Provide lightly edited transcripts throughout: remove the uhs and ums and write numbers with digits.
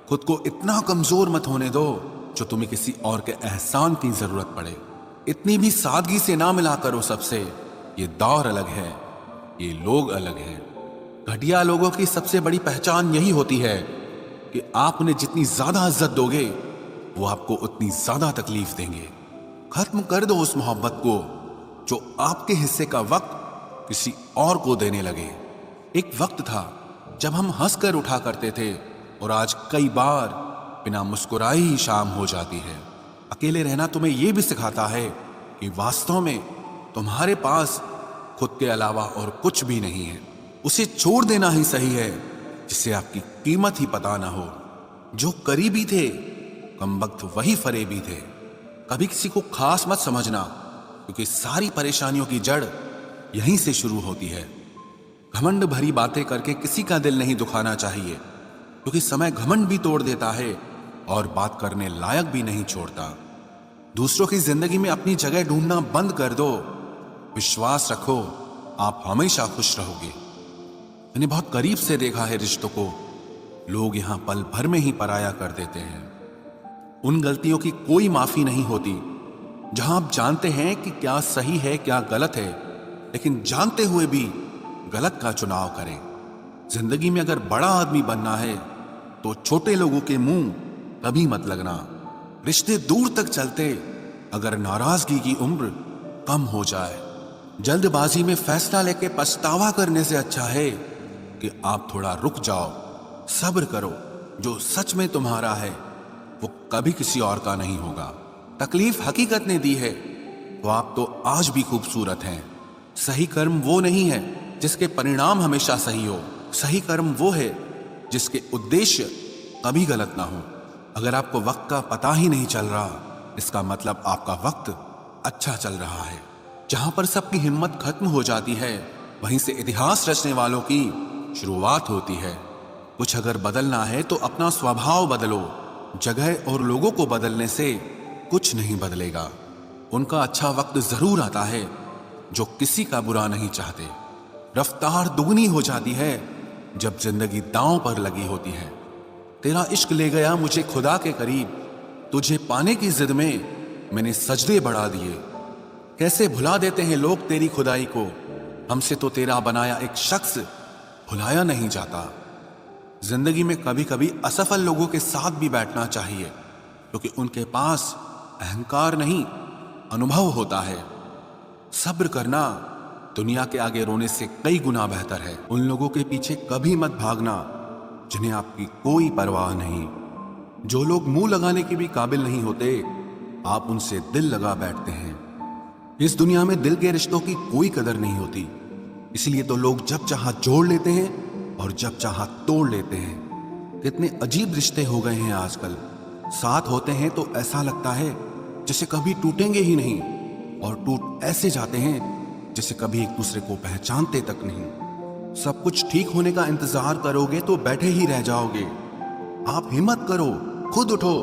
खुद को इतना कमजोर मत होने दो जो तुम्हें किसी और के एहसान की जरूरत पड़े। इतनी भी सादगी से ना मिला करो सबसे। ये दौर अलग है, ये लोग अलग हैं। घटिया लोगों की सबसे बड़ी पहचान यही होती है कि आप उन्हें जितनी ज्यादा इज्जत दोगे वो आपको उतनी ज्यादा तकलीफ देंगे। खत्म कर दो उस मोहब्बत को जो आपके हिस्से का वक्त किसी और को देने लगे। एक वक्त था जब हम हंसकर उठा करते थे और आज कई बार बिना मुस्कुराए ही शाम हो जाती है। अकेले रहना तुम्हें यह भी सिखाता है कि वास्तव में तुम्हारे पास खुद के अलावा और कुछ भी नहीं है। उसे छोड़ देना ही सही है जिससे आपकी कीमत ही पता ना हो। जो करीबी थे कमबख्त वही फरेबी थे। कभी किसी को खास मत समझना क्योंकि सारी परेशानियों की जड़ यहीं से शुरू होती है। घमंड भरी बातें करके किसी का दिल नहीं दुखाना चाहिए क्योंकि समय घमंड भी तोड़ देता है और बात करने लायक भी नहीं छोड़ता। दूसरों की जिंदगी में अपनी जगह ढूंढना बंद कर दो। विश्वास रखो, आप हमेशा खुश रहोगे। मैंने बहुत करीब से देखा है रिश्तों को। लोग यहां पल भर में ही पराया कर देते हैं। उन गलतियों की कोई माफी नहीं होती जहां आप जानते हैं कि क्या सही है क्या गलत है, लेकिन जानते हुए भी गलत का चुनाव करें। जिंदगी में अगर बड़ा आदमी बनना है तो छोटे लोगों के मुंह कभी मत लगना। रिश्ते दूर तक चलते अगर नाराजगी की उम्र कम हो जाए। जल्दबाजी में फैसला लेके पछतावा करने से अच्छा है कि आप थोड़ा रुक जाओ, सब्र करो। जो सच में तुम्हारा है वो कभी किसी और का नहीं होगा। तकलीफ हकीकत ने दी है तो आप तो आज भी खूबसूरत हैं। सही कर्म वो नहीं है जिसके परिणाम हमेशा सही हो। सही कर्म वो है जिसके उद्देश्य कभी गलत ना हो। अगर आपको वक्त का पता ही नहीं चल रहा इसका मतलब आपका वक्त अच्छा चल रहा है। जहां पर सबकी हिम्मत खत्म हो जाती है वहीं से इतिहास रचने वालों की शुरुआत होती है। कुछ अगर बदलना है तो अपना स्वभाव बदलो। जगह और लोगों को बदलने से कुछ नहीं बदलेगा। उनका अच्छा वक्त जरूर आता है जो किसी का बुरा नहीं चाहते। रफ्तार दुगनी हो जाती है जब जिंदगी दांव पर लगी होती है। तेरा इश्क ले गया मुझे खुदा के करीब। तुझे पाने की जिद में मैंने सजदे बढ़ा दिए। कैसे भुला देते हैं लोग तेरी खुदाई को। हमसे तो तेरा बनाया एक शख्स भुलाया नहीं जाता। जिंदगी में कभी कभी असफल लोगों के साथ भी बैठना चाहिए क्योंकि उनके पास अहंकार नहीं अनुभव होता है। सब्र करना दुनिया के आगे रोने से कई गुना बेहतर है। उन लोगों के पीछे कभी मत भागना जिन्हें आपकी कोई परवाह नहीं। जो लोग मुंह लगाने के भी काबिल नहीं होते आप उनसे दिल लगा बैठते हैं। इस दुनिया में दिल के रिश्तों की कोई कदर नहीं होती, इसलिए तो लोग जब चाहा जोड़ लेते हैं और जब चाहा तोड़ लेते हैं। कितने अजीब रिश्ते हो गए हैं आजकल। साथ होते हैं तो ऐसा लगता है जैसे कभी टूटेंगे ही नहीं और टूट ऐसे जाते हैं जैसे कभी एक दूसरे को पहचानते तक नहीं। सब कुछ ठीक होने का इंतजार करोगे तो बैठे ही रह जाओगे। आप हिम्मत करो, खुद उठो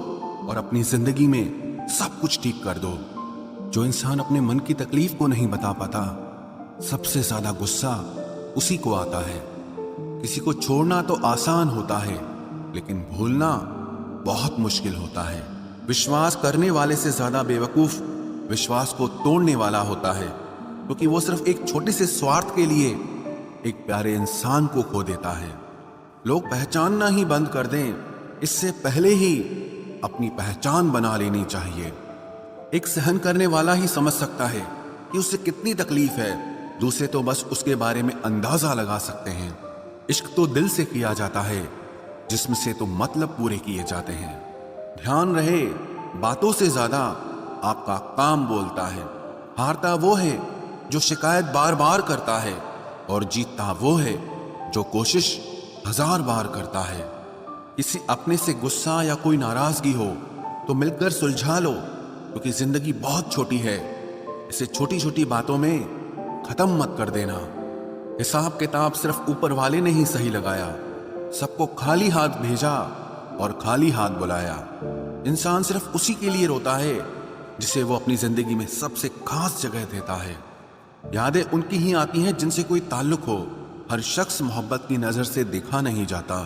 और अपनी जिंदगी में सब कुछ ठीक कर दो। जो इंसान अपने मन की तकलीफ को नहीं बता पाता सबसे ज्यादा गुस्सा उसी को आता है। किसी को छोड़ना तो आसान होता है लेकिन भूलना बहुत मुश्किल होता है। विश्वास करने वाले से ज्यादा बेवकूफ विश्वास को तोड़ने वाला होता है क्योंकि वो सिर्फ एक छोटे से स्वार्थ के लिए एक प्यारे इंसान को खो देता है। लोग पहचानना ही बंद कर दें इससे पहले ही अपनी पहचान बना लेनी चाहिए। एक सहन करने वाला ही समझ सकता है कि उसे कितनी तकलीफ है। दूसरे तो बस उसके बारे में अंदाजा लगा सकते हैं। इश्क तो दिल से किया जाता है जिसमें से तो मतलब पूरे किए जाते हैं। ध्यान रहे बातों से ज्यादा आपका काम बोलता है। हारता वो है जो शिकायत बार बार करता है और जीतता वो है जो कोशिश 1000 बार करता है। किसी अपने से गुस्सा या कोई नाराजगी हो तो मिलकर सुलझा लो क्योंकि जिंदगी बहुत छोटी है। इसे छोटी छोटी बातों में खत्म मत कर देना। हिसाब किताब सिर्फ ऊपर वाले ने ही सही लगाया। सबको खाली हाथ भेजा और खाली हाथ बुलाया। इंसान सिर्फ उसी के लिए रोता है जिसे वो अपनी जिंदगी में सबसे खास जगह देता है। यादें उनकी ही आती हैं जिनसे कोई ताल्लुक हो। हर शख्स मोहब्बत की नजर से देखा नहीं जाता।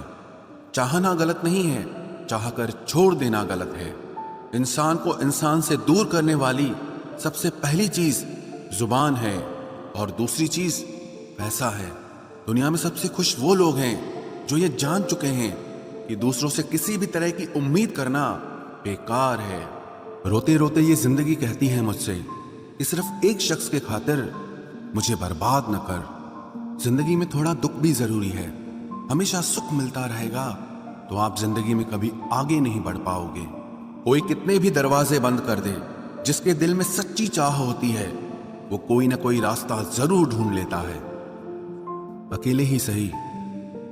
चाहना गलत नहीं है चाहकर छोड़ देना गलत है। इंसान को इंसान से दूर करने वाली सबसे पहली चीज जुबान है और दूसरी चीज पैसा है। दुनिया में सबसे खुश वो लोग हैं जो ये जान चुके हैं कि दूसरों से किसी भी तरह की उम्मीद करना बेकार है। रोते रोते ये जिंदगी कहती है मुझसे कि सिर्फ एक शख्स के खातिर मुझे बर्बाद न कर। जिंदगी में थोड़ा दुख भी जरूरी है। हमेशा सुख मिलता रहेगा तो आप जिंदगी में कभी आगे नहीं बढ़ पाओगे। कोई कितने भी दरवाजे बंद कर दे, जिसके दिल में सच्ची चाह होती है वो कोई ना कोई रास्ता जरूर ढूंढ लेता है। अकेले ही सही,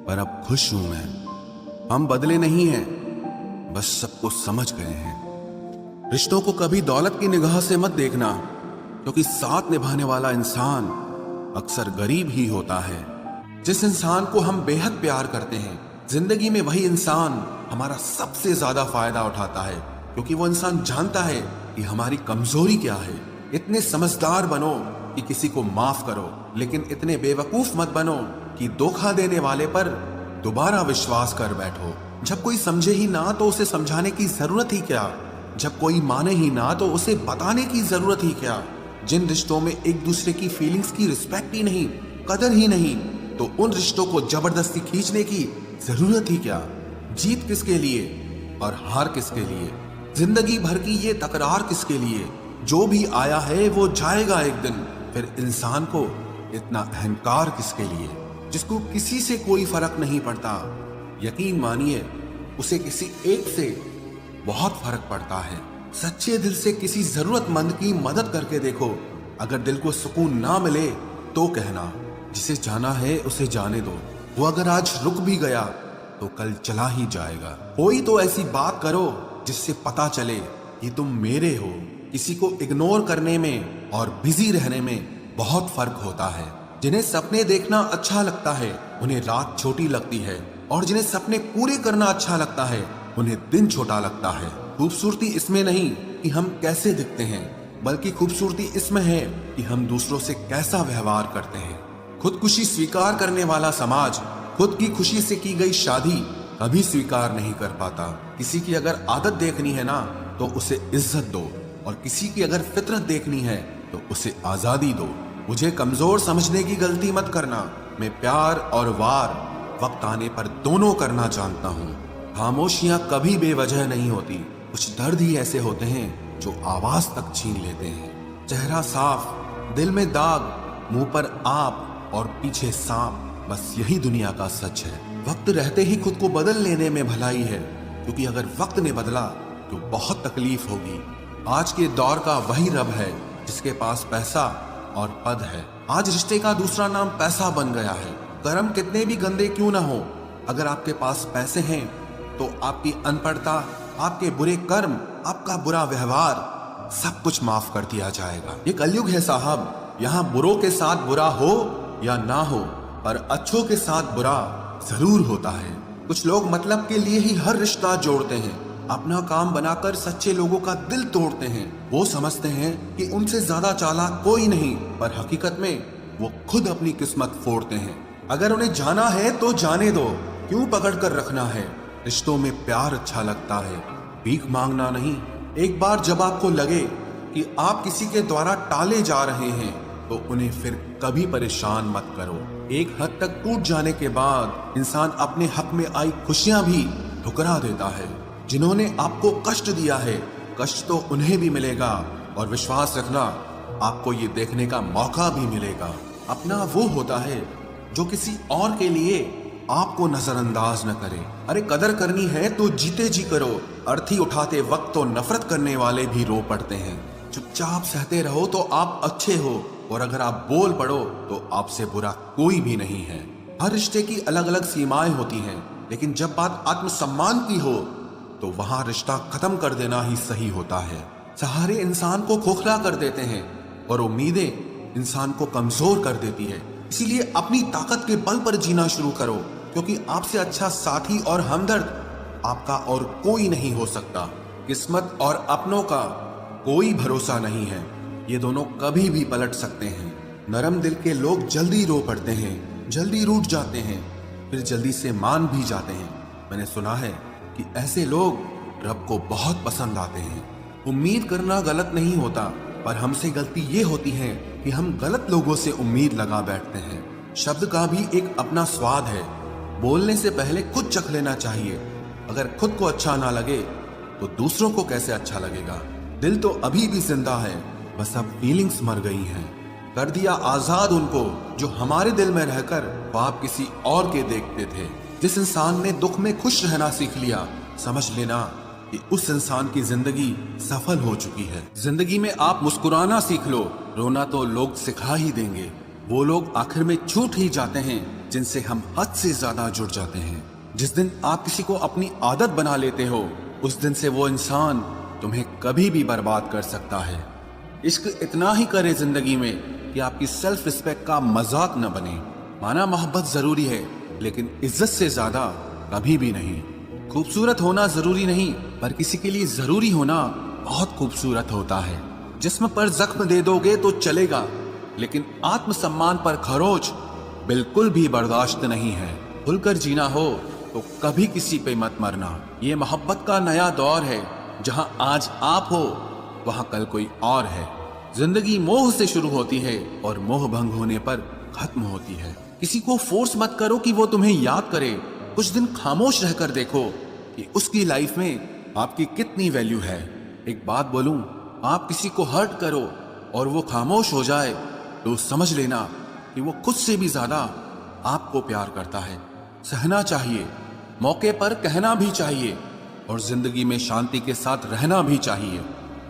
पर अब खुश हूं मैं। हम बदले नहीं हैं, बस सबको समझ गए हैं। रिश्तों को कभी दौलत की निगाह से मत देखना, क्योंकि साथ निभाने वाला इंसान अक्सर गरीब ही होता है। जिस इंसान को हम बेहद प्यार करते हैं, जिंदगी में वही इंसान हमारा सबसे ज्यादा फायदा उठाता है, क्योंकि वो इंसान जानता है कि हमारी कमजोरी क्या है। इतने समझदार बनो कि किसी को माफ करो, लेकिन इतने बेवकूफ मत बनो कि धोखा देने वाले पर दोबारा विश्वास कर बैठो। जब कोई समझे ही ना तो उसे समझाने की जरूरत ही क्या। जब कोई माने ही ना तो उसे बताने की जरूरत ही क्या। जिन रिश्तों में एक दूसरे की फीलिंग्स की रिस्पेक्ट ही नहीं, कदर ही नहीं, तो उन रिश्तों को जबरदस्ती खींचने की जरूरत ही क्या। जीत किसके लिए और हार किसके लिए? जिंदगी भर की ये तकरार किसके लिए? जो भी आया है वो जाएगा एक दिन। फिर इंसान को इतना अहंकार किसके लिए, जिसको किसी से कोई फर्क नहीं पड़ता? यकीन मानिए, उसे किसी एक से बहुत फर्क पड़ता है। सच्चे दिल से किसी जरूरतमंद की मदद करके देखो। अगर दिल को सुकून ना मिले तो कहना, जिसे जाना है उसे जाने दो। वो अगर आज रुक भी गया तो कल चला ही जाएगा। कोई तो ऐसी बात करो जिससे पता चले कि तुम मेरे हो। किसी को इग्नोर करने में और बिजी रहने में बहुत फर्क होता है। जिन्हें सपने देखना अच्छा लगता है उन्हें रात छोटी लगती है, और जिन्हें सपने पूरे करना अच्छा लगता है उन्हें दिन छोटा लगता है। खूबसूरती इसमें नहीं कि हम कैसे दिखते हैं, बल्कि खूबसूरती इसमें है कि हम दूसरों से कैसा व्यवहार करते हैं। खुदकुशी स्वीकार करने वाला समाज खुद की खुशी से की गई शादी कभी स्वीकार नहीं कर पाता। किसी की अगर आदत देखनी है ना तो उसे इज्जत दो, और किसी की अगर फितरत देखनी है तो उसे आजादी दो। मुझे कमजोर समझने की गलती मत करना। मैं प्यार और वार वक्त आने पर दोनों करना जानता हूँ। खामोशियां कभी बेवजह नहीं होती। कुछ दर्द ही ऐसे होते हैं जो आवाज तक छीन लेते हैं। चेहरा साफ, दिल में दाग, मुंह पर आप और पीछे सांप, बस यही दुनिया का सच है। वक्त रहते ही खुद को बदल लेने में भलाई है, क्योंकि अगर वक्त ने बदला तो बहुत तकलीफ होगी। आज के दौर का वही रब है जिसके पास पैसा और पद है। आज रिश्ते का दूसरा नाम पैसा बन गया है। कर्म कितने भी गंदे क्यों ना हो, अगर आपके पास पैसे हैं तो आपकी अनपढ़ता, आपके बुरे कर्म, आपका बुरा व्यवहार, सब कुछ माफ कर दिया जाएगा। ये कलयुग है साहब, यहाँ बुरों के साथ बुरा हो या ना हो, पर अच्छों के साथ बुरा जरूर होता है। कुछ लोग मतलब के लिए ही हर रिश्ता जोड़ते हैं, अपना काम बनाकर सच्चे लोगों का दिल तोड़ते हैं। वो समझते हैं कि उनसे ज्यादा चालाक कोई नहीं, पर हकीकत में वो खुद अपनी किस्मत फोड़ते हैं। अगर उन्हें जाना है तो जाने दो, क्यों पकड़ कर रखना है। रिश्तों में प्यार अच्छा लगता है, भीख मांगना नहीं। एक बार जब आपको लगे कि आप किसी के द्वारा टाले जा रहे हैं तो उन्हें फिर कभी परेशान मत करो। एक हद तक टूट जाने के बाद इंसान अपने हक में आई खुशियां भी ठुकरा देता है। जिन्होंने आपको कष्ट दिया है, कष्ट तो उन्हें भी मिलेगा, और विश्वास रखना, आपको ये देखने का मौका भी मिलेगा। अपना वो होता है जो किसी और के लिए आपको नजरअंदाज न करे। अरे कदर करनी है तो जीते जी करो। अर्थी उठाते वक्त तो नफरत करने वाले भी रो पड़ते हैं। चुपचाप सहते रहो तो आप अच्छे हो, और अगर आप बोल पड़ो तो आपसे बुरा कोई भी नहीं है। हर रिश्ते की अलग अलग सीमाएं होती हैं, लेकिन जब बात आत्मसम्मान की हो तो वहां रिश्ता खत्म कर देना ही सही होता है। सहारे इंसान को खोखला कर देते हैं और उम्मीदें इंसान को कमजोर कर देती है। इसीलिए अपनी ताकत के बल पर जीना शुरू करो, क्योंकि आपसे अच्छा साथी और हमदर्द आपका और कोई नहीं हो सकता। किस्मत और अपनों का कोई भरोसा नहीं है, ये दोनों कभी भी पलट सकते हैं। नरम दिल के लोग जल्दी रो पड़ते हैं, जल्दी रूठ जाते हैं, फिर जल्दी से मान भी जाते हैं। मैंने सुना है कि ऐसे लोग रब को बहुत पसंद आते हैं। उम्मीद करना गलत नहीं होता, पर हमसे गलती ये होती है कि हम गलत लोगों से उम्मीद लगा बैठते हैं। शब्द का भी एक अपना स्वाद है। बोलने से पहले खुद चख लेना चाहिए। अगर खुद को अच्छा ना लगे तो दूसरों को कैसे अच्छा लगेगा। दिल तो अभी भी जिंदा है, बस अब फीलिंग्स मर गई हैं। कर दिया आजाद उनको जो हमारे दिल में रहकर ख्वाब किसी और के देखते थे। जिस इंसान ने दुख में खुश रहना सीख लिया, समझ लेना कि उस इंसान की जिंदगी सफल हो चुकी है। जिंदगी में आप मुस्कुराना सीख लो, रोना तो लोग सिखा ही देंगे। वो लोग आखिर में छूट ही जाते हैं जिनसे हम हद से ज्यादा जुड़ जाते हैं। जिस दिन आप किसी को अपनी आदत बना लेते हो, उस दिन से वो इंसान तुम्हें कभी भी बर्बाद कर सकता है। इश्क इतना ही करे जिंदगी में कि आपकी सेल्फ रिस्पेक्ट का मजाक न बने। माना मोहब्बत जरूरी है, लेकिन इज्जत से ज्यादा कभी भी नहीं। खूबसूरत होना जरूरी नहीं, पर किसी के लिए जरूरी होना बहुत खूबसूरत होता है। जिस्म पर जख्म दे दोगे तो चलेगा, लेकिन आत्मसम्मान पर खरोच बिल्कुल भी बर्दाश्त नहीं है। खुलकर जीना हो तो कभी किसी पे मत मरना। ये मोहब्बत का नया दौर है, जहां आज आप हो वहां कल कोई और है। जिंदगी मोह से शुरू होती है और मोह भंग होने पर खत्म होती है। किसी को फोर्स मत करो कि वो तुम्हें याद करे। कुछ दिन खामोश रहकर देखो कि उसकी लाइफ में आपकी कितनी वैल्यू है। एक बात बोलूं, आप किसी को हर्ट करो और वो खामोश हो जाए तो समझ लेना कि वो खुद से भी ज्यादा आपको प्यार करता है। सहना चाहिए, मौके पर कहना भी चाहिए, और जिंदगी में शांति के साथ रहना भी चाहिए।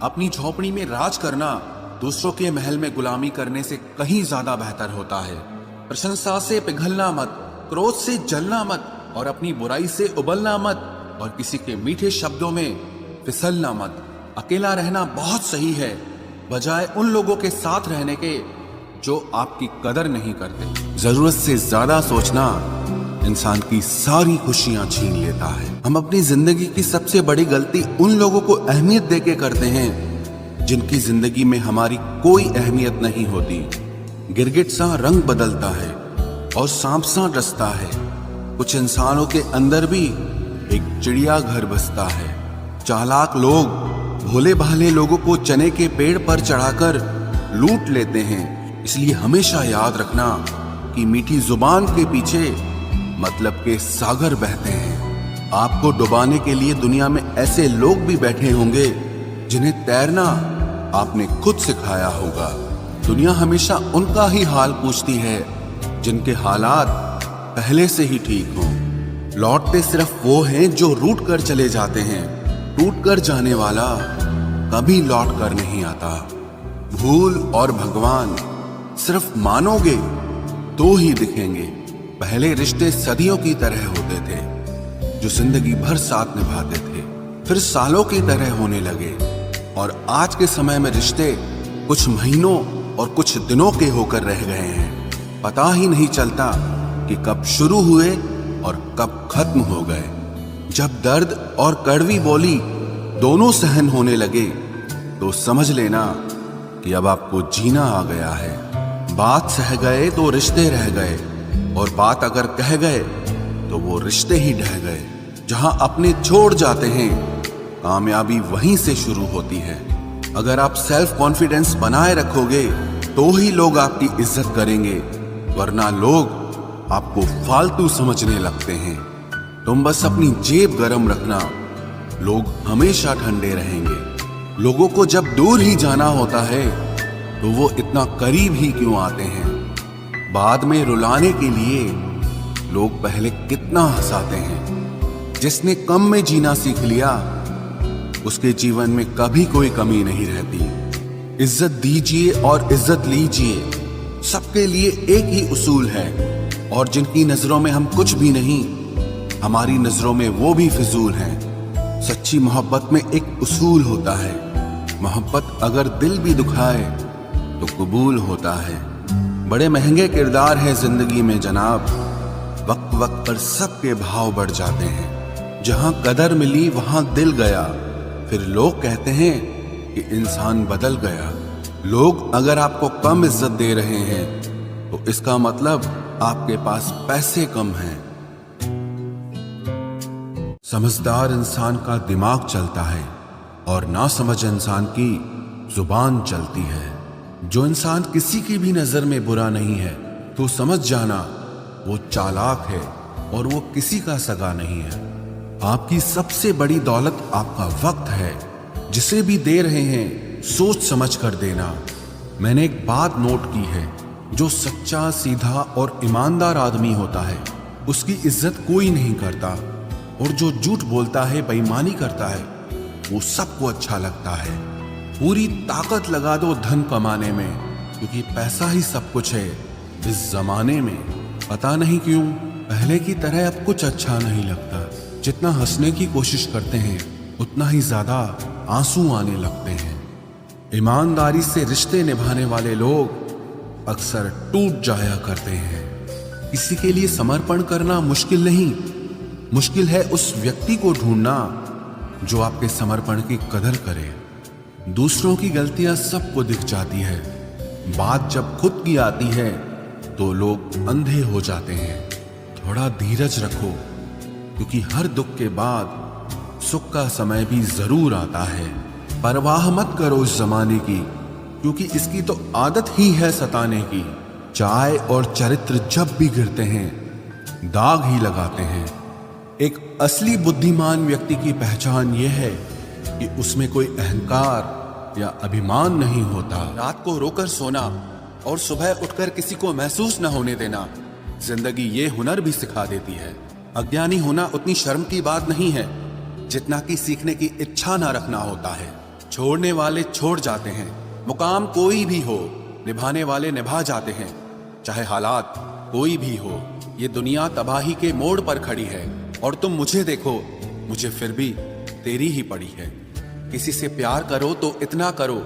अपनी झोपड़ी में राज करना दूसरों के महल में गुलामी करने से कहीं ज्यादा बेहतर होता है। प्रशंसा से पिघलना मत, क्रोध से जलना मत, और अपनी बुराई से उबलना मत, और किसी के मीठे शब्दों में फिसलना मत। अकेला रहना बहुत सही है, बजाय उन लोगों के साथ रहने के जो आपकी कदर नहीं करते। जरूरत से ज्यादा सोचना इंसान की सारी खुशियां छीन लेता है। हम अपनी जिंदगी की सबसे बड़ी गलती उन लोगों को अहमियत देके करते हैं जिनकी जिंदगी में हमारी कोई अहमियत नहीं होती। गिरगिट सा रंग बदलता है और सांप सा डसता है। कुछ इंसानों के अंदर भी एक चिड़िया घर बसता है। चालाक लोग भोले भाले लोगों को चने के पेड़ पर चढ़ाकर लूट लेते हैं। इसलिए हमेशा याद रखना कि मीठी जुबान के पीछे मतलब के सागर बहते हैं। आपको डुबाने के लिए दुनिया में ऐसे लोग भी बैठे होंगे जिन्हें तैरना आपने खुद सिखाया होगा। दुनिया हमेशा उनका ही हाल पूछती है जिनके हालात पहले से ही ठीक हों। लौटते सिर्फ वो हैं जो रूठ कर चले जाते हैं। टूट कर जाने वाला कभी लौट कर नहीं आता। भूल और भगवान सिर्फ मानोगे तो ही दिखेंगे। पहले रिश्ते सदियों की तरह होते थे, जो जिंदगी भर साथ निभाते थे, फिर सालों की तरह होने लगे। और आज के समय में रिश्ते कुछ महीनों और कुछ दिनों के होकर रह गए हैं। पता ही नहीं चलता कि कब शुरू हुए और कब खत्म हो गए। जब दर्द और कड़वी बोली दोनों सहन होने लगे तो समझ लेना कि अब आपको जीना आ गया है। बात सह गए तो रिश्ते रह गए, और बात अगर कह गए तो वो रिश्ते ही ढह गए। जहां अपने छोड़ जाते हैं, कामयाबी वहीं से शुरू होती है। अगर आप सेल्फ कॉन्फिडेंस बनाए रखोगे तो ही लोग आपकी इज्जत करेंगे, वरना लोग आपको फालतू समझने लगते हैं। तुम बस अपनी जेब गरम रखना, लोग हमेशा ठंडे रहेंगे। लोगों को जब दूर ही जाना होता है तो वो इतना करीब ही क्यों आते हैं। बाद में रुलाने के लिए लोग पहले कितना हंसाते हैं। जिसने कम में जीना सीख लिया उसके जीवन में कभी कोई कमी नहीं रहती। इज्जत दीजिए और इज्जत लीजिए, सबके लिए एक ही उसूल है। और जिनकी नजरों में हम कुछ भी नहीं, हमारी नजरों में वो भी फिजूल हैं। सच्ची मोहब्बत में एक उसूल होता है, मोहब्बत अगर दिल भी दुखाए तो कबूल होता है। बड़े महंगे किरदार हैं जिंदगी में जनाब, वक्त वक्त पर सबके भाव बढ़ जाते हैं। जहां कदर मिली वहां दिल गया, फिर लोग कहते हैं कि इंसान बदल गया। लोग अगर आपको कम इज्जत दे रहे हैं तो इसका मतलब आपके पास पैसे कम हैं। समझदार इंसान का दिमाग चलता है और नासमझ इंसान की जुबान चलती है। जो इंसान किसी की भी नजर में बुरा नहीं है तो समझ जाना वो चालाक है और वो किसी का सगा नहीं है। आपकी सबसे बड़ी दौलत आपका वक्त है। जिसे भी दे रहे हैं सोच समझ कर देना। मैंने एक बात नोट की है, जो सच्चा, सीधा और ईमानदार आदमी होता है उसकी इज्जत कोई नहीं करता, और जो झूठ बोलता है, बेईमानी करता है, वो सबको अच्छा लगता है। पूरी ताकत लगा दो धन कमाने में, क्योंकि पैसा ही सब कुछ है इस जमाने में। पता नहीं क्यों पहले की तरह अब कुछ अच्छा नहीं लगता। जितना हंसने की कोशिश करते हैं उतना ही ज्यादा आंसू आने लगते हैं। ईमानदारी से रिश्ते निभाने वाले लोग अक्सर टूट जाया करते हैं। किसी के लिए समर्पण करना मुश्किल नहीं, मुश्किल है उस व्यक्ति को ढूंढना जो आपके समर्पण की कदर करे। दूसरों की गलतियां सबको दिख जाती है, बात जब खुद की आती है तो लोग अंधे हो जाते हैं। थोड़ा धीरज रखो, क्योंकि हर दुख के बाद सुख का समय भी जरूर आता है। परवाह मत करो इस जमाने की, क्योंकि इसकी तो आदत ही है सताने की। चाय और चरित्र जब भी गिरते हैं दाग ही लगाते हैं। एक असली बुद्धिमान व्यक्ति की पहचान यह है कि उसमें कोई अहंकार या अभिमान नहीं होता। रात को रोकर सोना और सुबह उठकर किसी को महसूस न होने देना जिंदगी ये हुनर भी सिखा देती है। अज्ञानी होना उतनी शर्म की बात नहीं है जितना कि सीखने की इच्छा ना रखना होता है। छोड़ने वाले छोड़ जाते हैं, मुकाम कोई भी हो, निभाने वाले निभा जाते हैं, चाहे हालात कोई भी हो। ये दुनिया तबाही के मोड़ पर खड़ी है और तुम मुझे देखो, मुझे फिर भी तेरी ही पड़ी है। किसी से प्यार करो तो इतना करो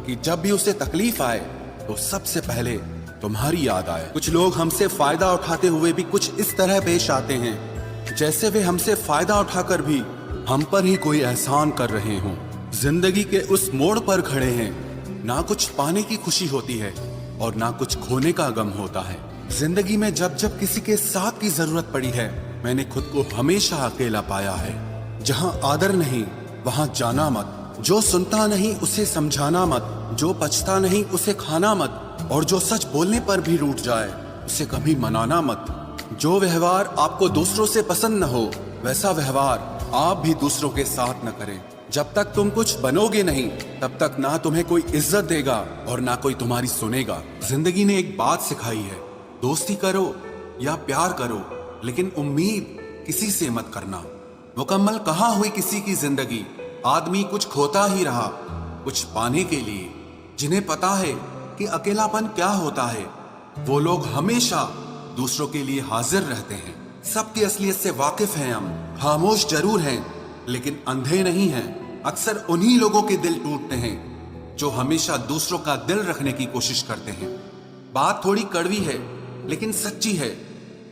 कि जब भी उसे तकलीफ आए तो सबसे पहले तुम्हारी याद आए। कुछ लोग हमसे फायदा उठाते हुए भी कुछ इस तरह पेश आते हैं जैसे वे हमसे फायदा उठाकर भी हम पर ही कोई एहसान कर रहे हों। जिंदगी के उस मोड़ पर खड़े हैं, ना कुछ पाने की खुशी होती है और ना कुछ खोने का गम होता है। जिंदगी में जब जब किसी के साथ की जरूरत पड़ी है, मैंने खुद को हमेशा अकेला पाया है। जहां आदर नहीं वहां जाना मत, जो सुनता नहीं उसे समझाना मत, जो पछता नहीं उसे खाना मत, और जो सच बोलने पर भी रूठ जाए उसे कभी मनाना मत। जो व्यवहार आपको दूसरों से पसंद न हो वैसा व्यवहार आप भी दूसरों के साथ न करें। जब तक तुम कुछ बनोगे नहीं तब तक ना तुम्हें कोई इज्जत देगा और ना कोई तुम्हारी सुनेगा। जिंदगी ने एक बात सिखाई है, दोस्ती करो या प्यार करो, लेकिन उम्मीद किसी से मत करना। मुकम्मल कहाँ हुई किसी की जिंदगी, आदमी कुछ खोता ही रहा कुछ पाने के लिए। जिन्हें पता है कि अकेलापन क्या होता है, वो लोग हमेशा दूसरों के लिए हाजिर रहते हैं। सबकी असलियत से वाकिफ हैं हम, खामोश जरूर हैं लेकिन अंधे नहीं हैं। अक्सर उन्हीं लोगों के दिल टूटते हैं जो हमेशा दूसरों का दिल रखने की कोशिश करते हैं। बात थोड़ी कड़वी है लेकिन सच्ची है।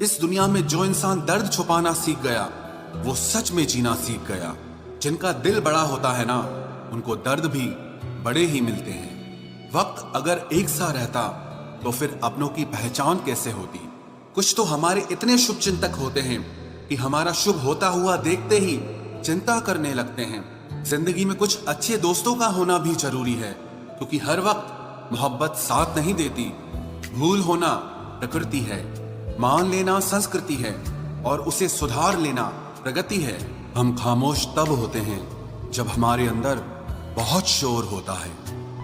इस दुनिया में जो इंसान दर्द छुपाना सीख गया वो सच में जीना सीख गया। जिनका दिल बड़ा होता है ना, उनको दर्द भी बड़े ही मिलते हैं। वक्त अगर एक सा रहता तो फिर अपनों की पहचान कैसे होती। कुछ तो हमारे इतने शुभ चिंतक होते हैं कि हमारा शुभ होता हुआ देखते ही चिंता करने लगते हैं। जिंदगी में कुछ अच्छे दोस्तों का होना भी जरूरी है, क्योंकि हर वक्त मोहब्बत साथ नहीं देती। भूल होना प्रकृति है, मान लेना संस्कृति है और उसे सुधार लेना प्रगति है। हम खामोश तब होते हैं जब हमारे अंदर बहुत शोर होता है।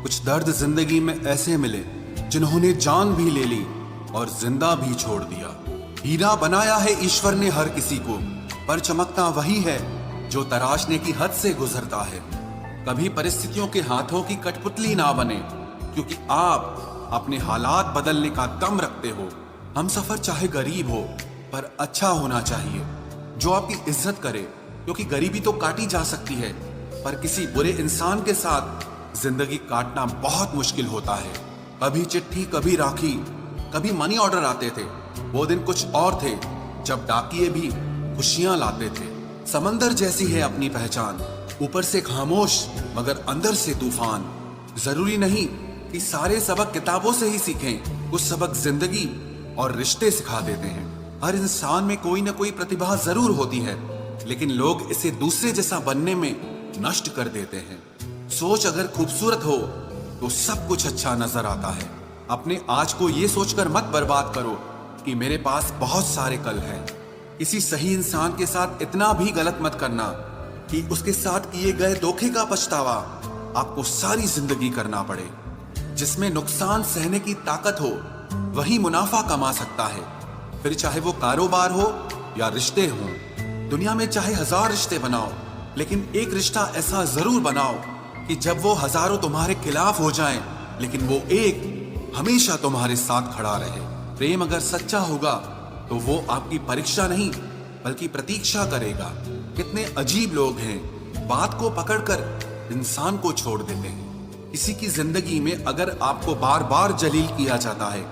कुछ दर्द जिंदगी में ऐसे मिले जिन्होंने जान भी ले ली और जिंदा भी छोड़ दिया। हीरा बनाया है ईश्वर ने हर किसी को, पर चमकता वही है जो तराशने की हद से गुजरता है। कभी परिस्थितियों के हाथों की कठपुतली ना बने, क्योंकि आप अपने हालात बदलने का दम रखते हो। हम सफर चाहे गरीब हो पर अच्छा होना चाहिए, जो आपकी इज्जत करे, क्योंकि गरीबी तो काटी जा सकती है पर किसी बुरे इंसान के साथ जिंदगी काटना बहुत मुश्किल होता है। कभी चिट्ठी, कभी राखी, कभी मनी ऑर्डर आते थे। वो दिन कुछ और थे जब डाकिये भी खुशियां लाते थे। समंदर जैसी है अपनी पहचान, ऊपर से खामोश मगर अंदर से तूफान। जरूरी नहीं कि सारे सबक किताबों से ही सीखें, कुछ सबक जिंदगी और रिश्ते सिखा देते हैं। हर इंसान में कोई ना कोई प्रतिभा जरूर होती है, लेकिन लोग इसे दूसरे जैसा बनने में नष्ट कर देते हैं। सोच अगर खूबसूरत हो तो सब कुछ अच्छा नजर आता है। अपने आज को ये सोचकर मत बर्बाद करो कि मेरे पास बहुत सारे कल हैं। किसी सही इंसान के साथ इतना भी गलत मत करना कि उसके साथ किए गए धोखे का पछतावा आपको सारी जिंदगी करना पड़े। जिसमें नुकसान सहने की ताकत हो वही मुनाफा कमा सकता है, फिर चाहे वो कारोबार हो या रिश्ते हों। दुनिया में चाहे 1000 रिश्ते बनाओ, लेकिन एक रिश्ता ऐसा जरूर बनाओ कि जब वो हजारों तुम्हारे खिलाफ हो जाएं, लेकिन वो एक हमेशा तुम्हारे साथ खड़ा रहे। प्रेम अगर सच्चा होगा तो वो आपकी परीक्षा नहीं बल्कि प्रतीक्षा करेगा। कितने अजीब लोग हैं, बात को पकड़कर इंसान को छोड़ देते हैं। किसी की जिंदगी में अगर आपको बार बार जलील किया जाता है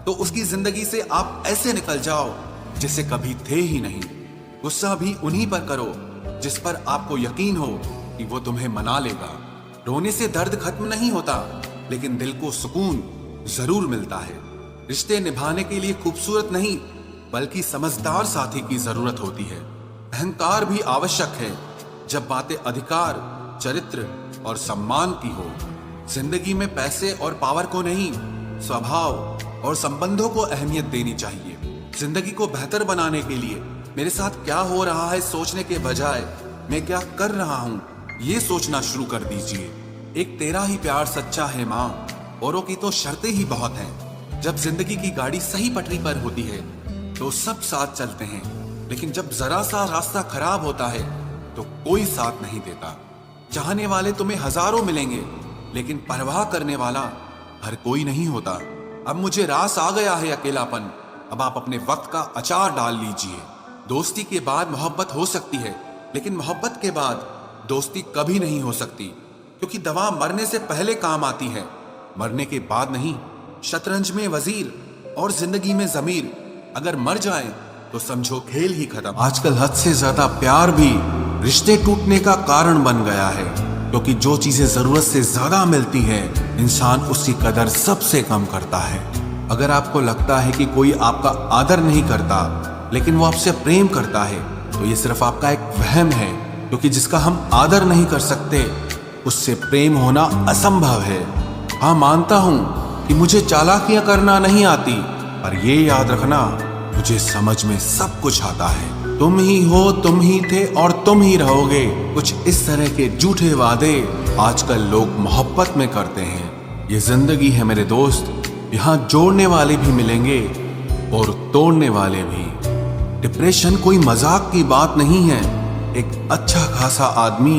तो उसकी जिंदगी से आप ऐसे निकल जाओ जैसे कभी थे ही नहीं। गुस्सा भी उन्हीं पर करो जिस पर आपको यकीन हो कि वो तुम्हें मना लेगा। रोने से दर्द खत्म नहीं होता, लेकिन दिल को सुकून जरूर मिलता है। रिश्ते निभाने के लिए खूबसूरत नहीं बल्कि समझदार साथी की जरूरत होती है। अहंकार भी आवश्यक है जब बातें अधिकार, चरित्र और सम्मान की हो। जिंदगी में पैसे और पावर को नहीं, स्वभाव और संबंधों को अहमियत देनी चाहिए। जिंदगी को बेहतर बनाने के लिए मेरे साथ क्या हो रहा है सोचने के बजाय मैं क्या कर रहा हूँ ये सोचना शुरू कर दीजिए। एक तेरा ही प्यार सच्चा है माँ, औरों की तो शर्तें ही बहुत हैं। जब जिंदगी की गाड़ी सही पटरी पर होती है तो सब साथ चलते हैं, लेकिन जब जरा सा रास्ता खराब होता है तो कोई साथ नहीं देता। चाहने वाले तुम्हें हजारों मिलेंगे, लेकिन परवाह करने वाला हर कोई नहीं होता। अब मुझे रास आ गया है अकेलापन, अब आप अपने वक्त का अचार डाल लीजिए। दोस्ती के बाद मोहब्बत हो सकती है, लेकिन मोहब्बत के बाद दोस्ती कभी नहीं हो सकती, क्योंकि दवा मरने से पहले काम आती है, मरने के बाद नहीं। शतरंज में वजीर और जिंदगी में जमीर अगर मर जाए तो समझो खेल ही खत्म। आजकल हद से ज्यादा प्यार भी रिश्ते टूटने का कारण बन गया है, क्योंकि जो चीजें जरूरत से ज्यादा मिलती है इंसान उसकी कदर सबसे कम करता है। अगर आपको लगता है कि कोई आपका आदर नहीं करता लेकिन वो आपसे प्रेम करता है तो ये सिर्फ आपका एक वहम है, क्योंकि जिसका हम आदर नहीं कर सकते उससे प्रेम होना असंभव है। हाँ, मानता हूं कि मुझे चालाकियां करना नहीं आती, पर ये याद रखना मुझे समझ में सब कुछ आता है। तुम ही हो, तुम ही थे और तुम ही रहोगे। कुछ इस तरह के झूठे वादे आजकल लोग मोहब्बत में करते हैं। ये जिंदगी है मेरे दोस्त, यहाँ जोड़ने वाले भी मिलेंगे और तोड़ने वाले भी। डिप्रेशन कोई मजाक की बात नहीं है। एक अच्छा खासा आदमी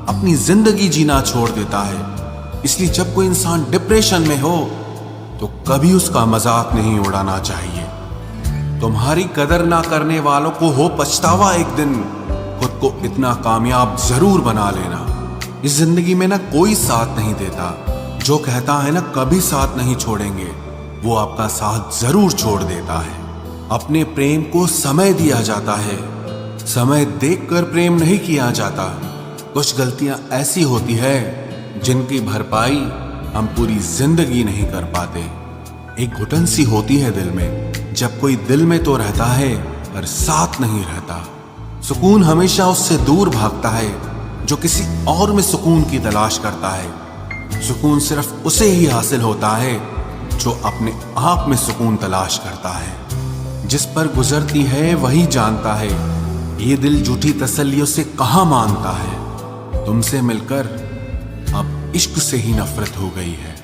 अपनी जिंदगी जीना छोड़ देता है। इसलिए जब कोई इंसान डिप्रेशन में हो तो कभी उसका मजाक नहीं उड़ाना चाहिए। तुम्हारी कदर ना करने वालों को हो पछतावा एक दिन, खुद को इतना कामयाब जरूर बना लेना। इस जिंदगी में ना कोई साथ नहीं देता, जो कहता है ना कभी साथ नहीं छोड़ेंगे, वो आपका साथ जरूर छोड़ देता है। अपने प्रेम को समय दिया जाता है, समय देखकर प्रेम नहीं किया जाता। कुछ गलतियां ऐसी होती है जिनकी भरपाई हम पूरी जिंदगी नहीं कर पाते। एक घुटन सी होती है दिल में, जब कोई दिल में तो रहता है पर साथ नहीं रहता। सुकून हमेशा उससे दूर भागता है जो किसी और में सुकून की तलाश करता है। सुकून सिर्फ उसे ही हासिल होता है जो अपने आप में सुकून तलाश करता है। जिस पर गुजरती है वही जानता है, ये दिल झूठी तसल्लियों से कहाँ मानता है। तुमसे मिलकर अब इश्क से ही नफरत हो गई है।